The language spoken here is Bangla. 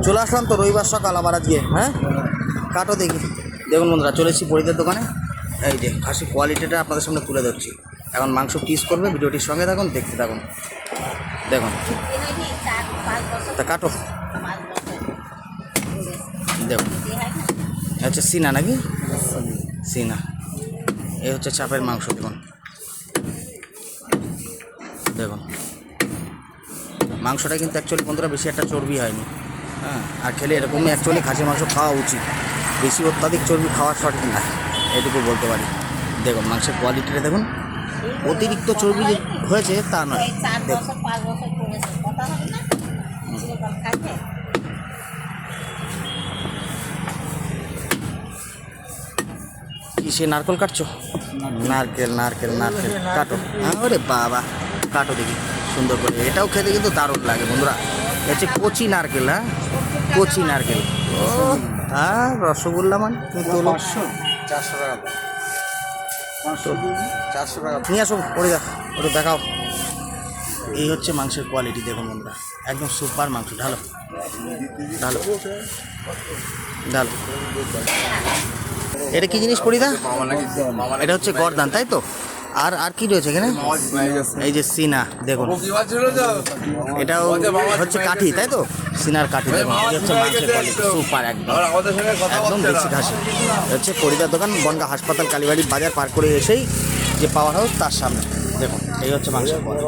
চলে আসলাম তো রবিবার সকাল আবার আজকে। হ্যাঁ, কাটো দেখি। দেখুন বন্ধুরা, চলে এসেছি পরিদের দোকানে। এই যে খাসি কোয়ালিটিটা আপনাদের সামনে তুলে ধরছি। এখন মাংস পিস করবে, ভিডিওটির সঙ্গে থাকুন, দেখতে থাকুন। দেখুন, তা কাটো। দেখুন, হচ্ছে সিনা নাকি? সিনা। এই হচ্ছে চাপের মাংস। দেখুন দেখুন মাংসটা কিন্তু অ্যাকচুয়ালি বন্ধুরা বেশি একটা চর্বি হয়নি। হ্যাঁ, আর খেলে এরকমই অ্যাকচুয়ালি খাসির মাংস খাওয়া উচিত। বেশি অত্যাধিক চর্বি খাওয়া সঠিক না, এটুকু বলতে পারি। দেখুন মাংসের কোয়ালিটিটা দেখুন, অতিরিক্ত চর্বি যে হয়েছে তা নয়। দেখুন কি সে নারকেল কাটছো? নারকেল নারকেল নারকেল কাটো। হ্যাঁ, ওরে বাবা, কাটো দেখি সুন্দর করে। এটাও খেতে কিন্তু দারুণ লাগে বন্ধুরা। হচ্ছে কচি নারকেল। হ্যাঁ, কচি নারকেল। ও হ্যাঁ, রসগোল্লা মানে কিন্তু 400 টাকা। 400 টাকা নিয়ে আসো, ওরে ওটা দেখাও। এই হচ্ছে মাংসের কোয়ালিটি। দেখুন বন্ধুরা, একদম সুপার মাংস। ঢালো ঢালো ঢালো। এটা কি জিনিস পড়িদা? এটা হচ্ছে গর্দান, তাই তো? আর আর কি রয়েছে এখানে? এই যে সিনা। দেখুন, এটাও হচ্ছে কাঠি, তাই তো? সিনার কাঠি। দেখুন, এই হচ্ছে মাংসের কোয়ালিটি সুপার, একদম একদম দেশি খাসি। হচ্ছে পরিদার দোকান, বনগাঁ হাসপাতাল কালীবাড়ি বাজার পার করে এসেই যে পাওয়ার হাউস তার সামনে। দেখুন, এই হচ্ছে মাংসের কোয়ালিটি।